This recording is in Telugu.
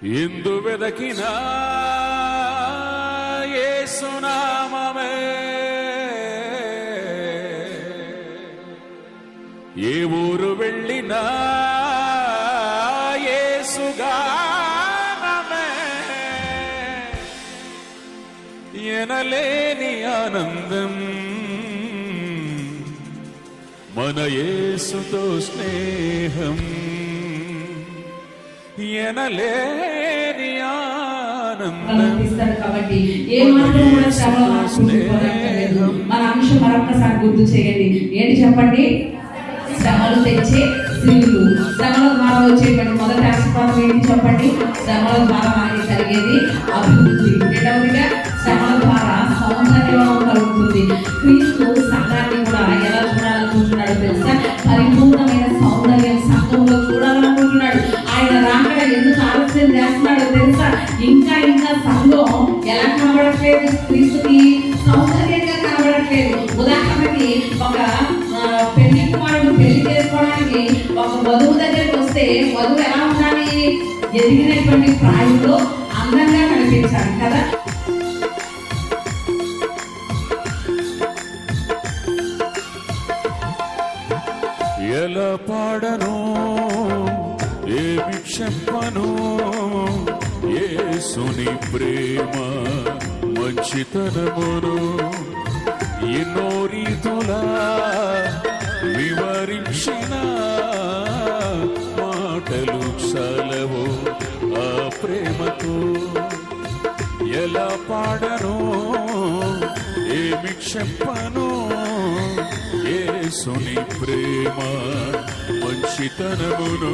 ఎందు వెదకినా యేసునామమే, ఏ ఊరు వెళ్ళినా యేసుగానమే, ఎనలేని ఆనందం మన యేసుతో స్నేహం, ఎనలేని ఆనందం కాబట్టి ఏ మాత్రం కూడా శ్రమలు మన అంశం మరొకసారి గుర్తు చేయండి. ఏంటి చెప్పండి? శ్రమలు తెచ్చే స్త్రీలు. శ్రమల ద్వారా వచ్చేటువంటి మొదటి ఆశీర్వాదం ఏంటి చెప్పండి? శ్రమల ద్వారా మనకి కలిగేది అభివృద్ధి. రెండవదిగా శ్రమల ద్వారా సౌందర్యం కలుగుతుంది. క్రీస్తు సంఘాన్ని కూడా ఎలా చూడాలనుకుంటున్నాడు తెలుసా? పరిపూర్ణమైన సౌందర్యం సంఘంలో చూడాలనుకుంటున్నాడు. ఆయన రాకడ ఎందుకు ఆలస్యం చేస్తున్నాడో తెలుసా? ఇంకా సంఘం ఎలా కనబడట్లేదు? క్రీస్తుకి సౌందర్యంగా కనబడట్లేదు. ఉదాహరణకి ఒక పెళ్లి కుమారుడు పెళ్లి చేసుకోవడానికి ఒక వధువు దగ్గరికి వస్తే వధువు ఎలా ఉండాలి? ఎదిగినటువంటి ప్రాయంలో అందంగా కనిపించాలి కదా. ఎలా పాడను, ఏమి చెప్పను, యేసుని ప్రేమ మంచితనమును ఎన్నో రీతులా వివరించిన మాటలు చాలవు ఆ ప్రేమతో. ఎలా పాడను, ఏమి చెప్పను, యేసుని ప్రేమ మంచితనమును